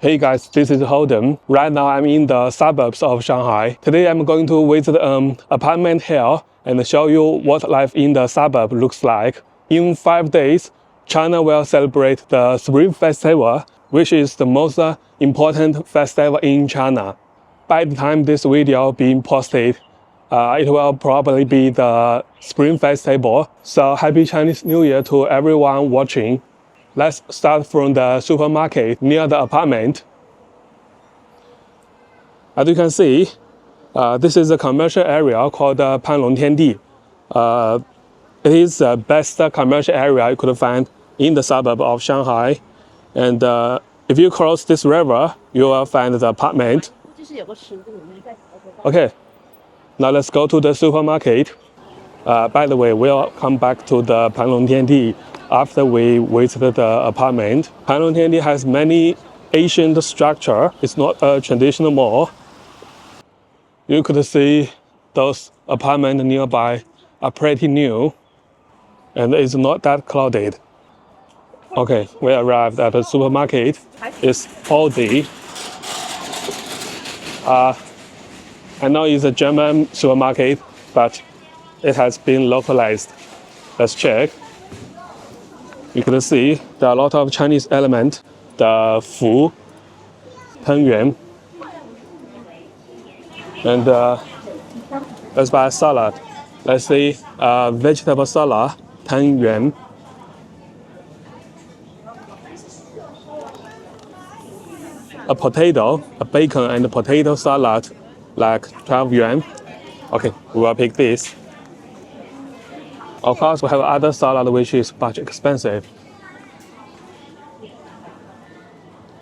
Hey guys, this is Holden. Right now I'm in the suburbs of Shanghai. Today I'm going to visit an apartment here and show you what life in the suburb looks like. In 5 days, China will celebrate the Spring Festival, which is the most important festival in China. By the time this video being posted, it will probably be the Spring Festival. So happy Chinese New Year to everyone watching. Let's start from the supermarket near the apartment. As you can see, this is a commercial area called Panlong Tiandi. It is the best commercial area you could find in the suburb of Shanghai. And if you cross this river, you will find the apartment. Okay, now let's go to the supermarket. By the way, we'll come back to the Panlong Tiandi after we visit the apartment. Panlong Tiandi has many ancient structure. It's not a traditional mall. You could see those apartments nearby are pretty new and it's not that crowded. Okay, we arrived at the supermarket. It's Aldi. I know it's a German supermarket, but it has been localized. Let's check. You can see there are a lot of Chinese elements. The fu, yuan, and let's buy a salad. Let's see vegetable salad, 10 yuan. A potato, a bacon and a potato salad, like 12 yuan. Okay, we will pick this. Of course, we have other salad which is much expensive.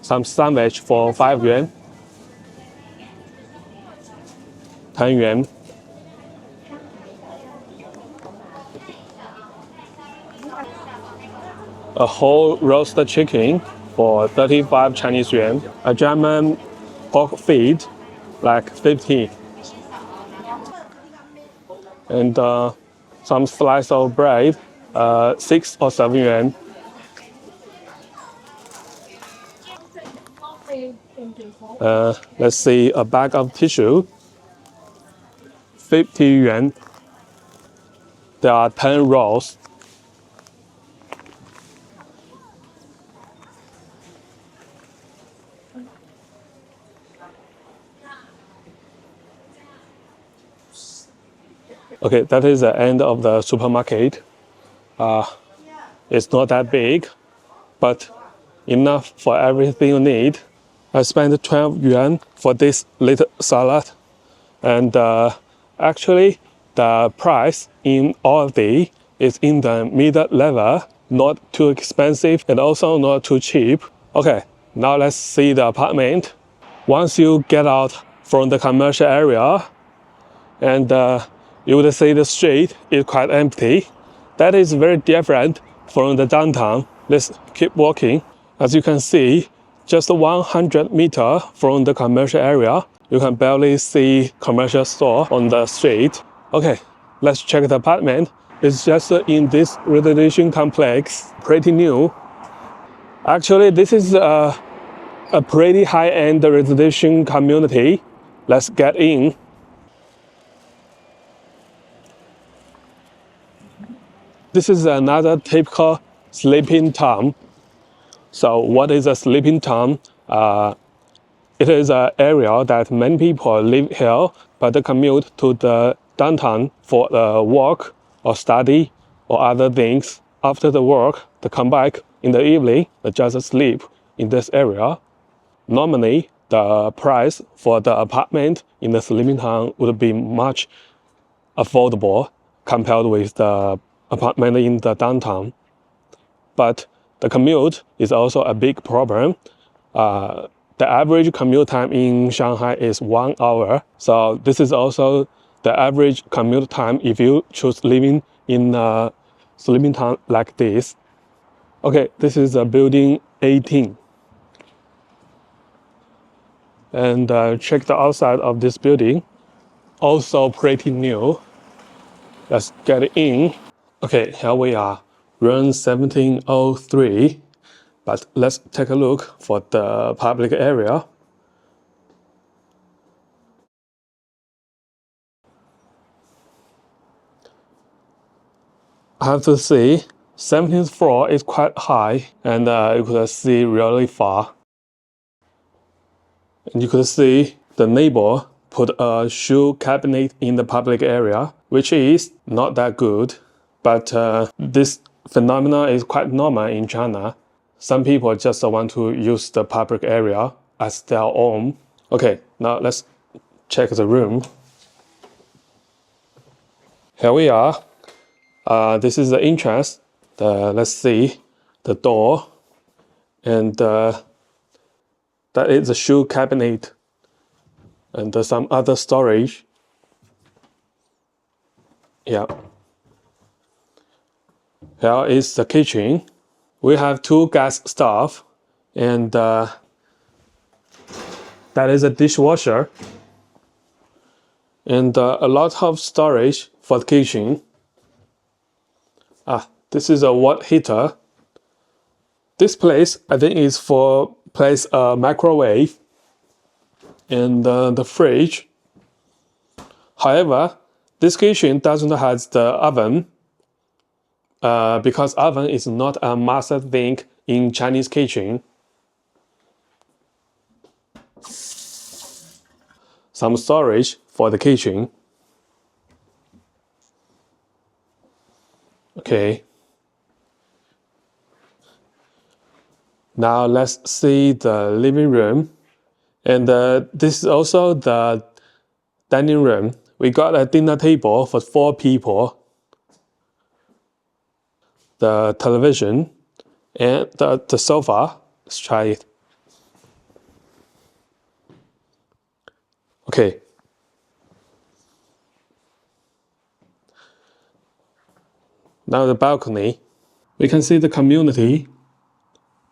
Some sandwich for 5 yuan, 10 yuan. A whole roasted chicken for 35 Chinese yuan. A German pork feet, like 50. And some slice of bread, 6 or 7 yuan. Let's see, a bag of tissue, 50 yuan. There are 10 rolls. Okay, that is the end of the supermarket. It's not that big, but enough for everything you need. I spent 12 yuan for this little salad. And actually, the price in Aldi is in the middle level, not too expensive and also not too cheap. Okay, now let's see the apartment. Once you get out from the commercial area, and you would see the street is quite empty. That is very different from the downtown. Let's keep walking. As you can see, just 100 meters from the commercial area, you can barely see commercial store on the street. Okay, let's check the apartment. It's just in this residential complex, pretty new. Actually, this is a pretty high-end residential community. Let's get in. This is another typical sleeping town. So what is a sleeping town? It is an area that many people live here, but they commute to the downtown for work or study or other things. After the work, they come back in the evening, they just sleep in this area. Normally, the price for the apartment in the sleeping town would be much affordable compared with the apartment in the downtown. But the commute is also a big problem. The average commute time in Shanghai is 1 hour. So this is also the average commute time if you choose living in a sleeping town like this. Okay, this is building 18. And check the outside of this building. Also pretty new. Let's get in. Okay, here we are, room 1703. But let's take a look for the public area. I have to say, 17th floor is quite high, and you could see really far. And you could see the neighbor put a shoe cabinet in the public area, which is not that good. But this phenomena is quite normal in China. Some people just want to use the public area as their own. Okay, now let's check the room. Here we are. This is the entrance. Let's see the door, and that is the shoe cabinet, and some other storage. Yeah. Here is the kitchen. We have 2 gas stove, and that is a dishwasher, and a lot of storage for the kitchen. This is a water heater. This place, I think, is for place a microwave and the fridge. However, this kitchen doesn't have the oven because oven is not a must thing in Chinese kitchen. Some storage for the kitchen. Okay. Now let's see the living room. And this is also the dining room. We got a dinner table for 4 people. The television and the sofa. Let's try it. Okay. Now the balcony. We can see the community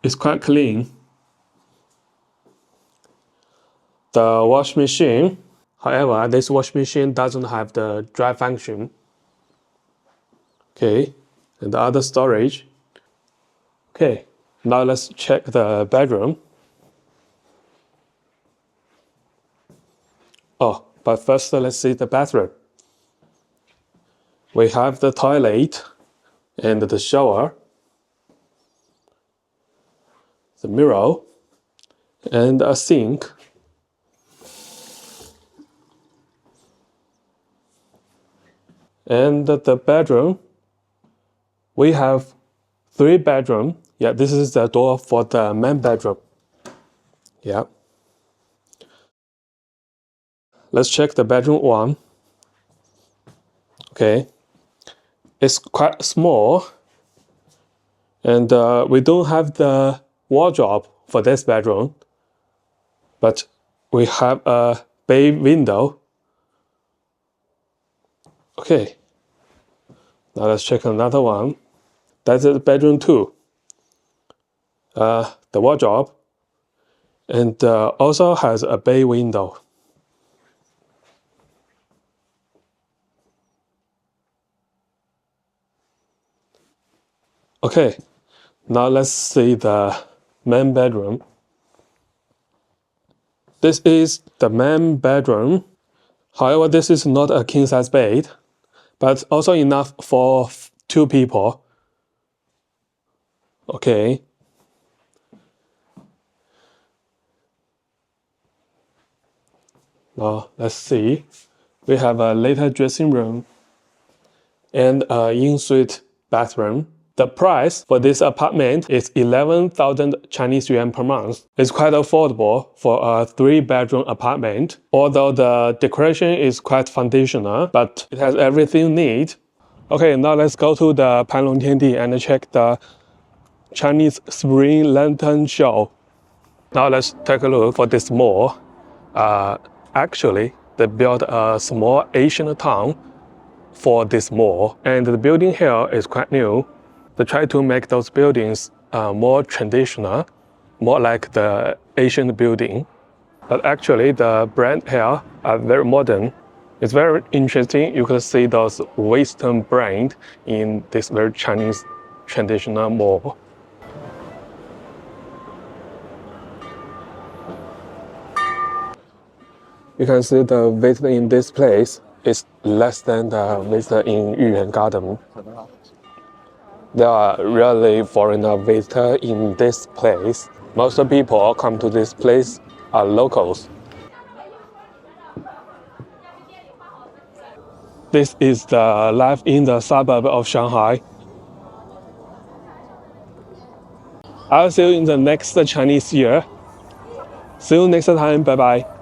is quite clean. The wash machine. However, this wash machine doesn't have the dry function. Okay, and the other storage. Okay, now let's check the bedroom. Oh, but first let's see the bathroom. We have the toilet and the shower, the mirror, and a sink. And the bedroom, we have 3 bedrooms. Yeah, this is the door for the main bedroom. Yeah. Let's check the bedroom 1. Okay. It's quite small. And we don't have the wardrobe for this bedroom. But we have a bay window. Okay. Now let's check another one. That's the bedroom 2. The wardrobe. And also has a bay window. Okay, now let's see the main bedroom. This is the main bedroom. However, this is not a king-size bed, but also enough for 2 people. Okay. Now let's see. We have a later dressing room and an in-suite bathroom. The price for this apartment is 11,000 Chinese yuan per month. It's quite affordable for a 3-bedroom apartment, although the decoration is quite foundational, but it has everything you need. Okay, now let's go to the Panlong Tiandi and check the Chinese Spring Lantern Show. Now let's take a look for this mall. Actually, they built a small Asian town for this mall, and the building here is quite new. They try to make those buildings more traditional, more like the Asian building. But actually, the brand here are very modern. It's very interesting. You can see those Western brand in this very Chinese traditional mall. You can see the visitor in this place is less than the visitor in Yuan Garden. There are rarely foreigner visitors in this place. Most people come to this place are locals. This is the life in the suburb of Shanghai. I'll see you in the next Chinese year. See you next time. Bye bye.